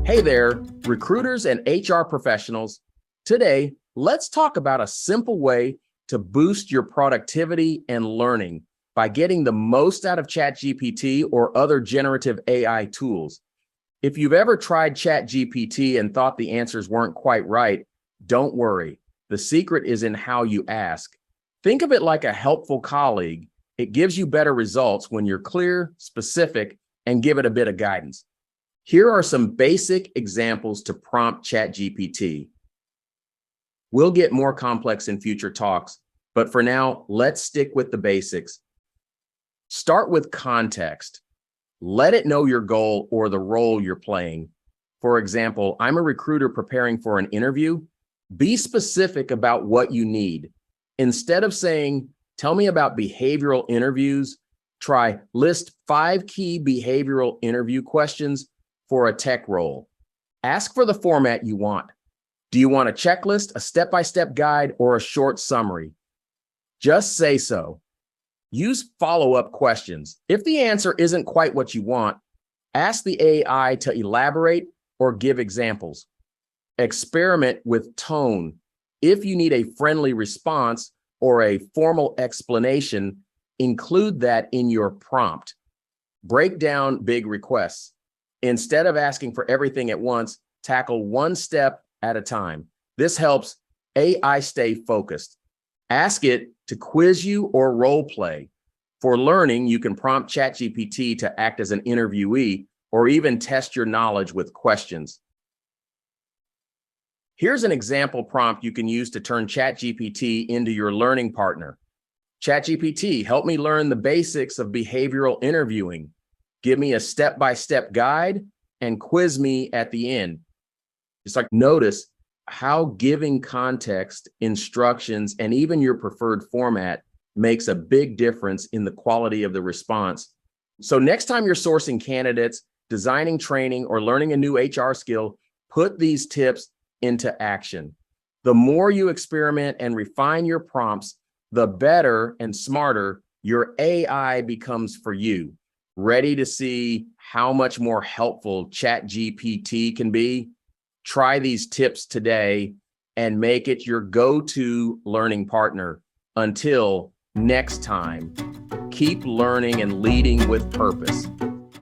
Hey there, recruiters and HR professionals. Today, let's talk about a simple way to boost your productivity and learning by getting the most out of ChatGPT or other generative AI tools. If you've ever tried ChatGPT and thought the answers weren't quite right, don't worry. The secret is in how you ask. Think of it like a helpful colleague. It gives you better results when you're clear, specific, and give it a bit of guidance. Here are some basic examples to prompt ChatGPT. We'll get more complex in future talks, but for now, let's stick with the basics. Start with context. Let it know your goal or the role you're playing. For example, I'm a recruiter preparing for an interview. Be specific about what you need. Instead of saying, tell me about behavioral interviews, try list 5 key behavioral interview questions for a tech role. Ask for the format you want. Do you want a checklist, a step-by-step guide, or a short summary? Just say so. Use follow-up questions. If the answer isn't quite what you want, ask the AI to elaborate or give examples. Experiment with tone. If you need a friendly response or a formal explanation, include that in your prompt. Break down big requests. Instead of asking for everything at once, tackle one step at a time. This helps AI stay focused. Ask it to quiz you or role play. For learning, you can prompt ChatGPT to act as an interviewee or even test your knowledge with questions. Here's an example prompt you can use to turn ChatGPT into your learning partner. ChatGPT, help me learn the basics of behavioral interviewing. Give me a step-by-step guide and quiz me at the end. Just notice how giving context, instructions, and even your preferred format makes a big difference in the quality of the response. So next time you're sourcing candidates, designing training, or learning a new HR skill, put these tips into action. The more you experiment and refine your prompts, the better and smarter your AI becomes for you. Ready to see how much more helpful ChatGPT can be? Try these tips today and make it your go-to learning partner. Until next time, keep learning and leading with purpose.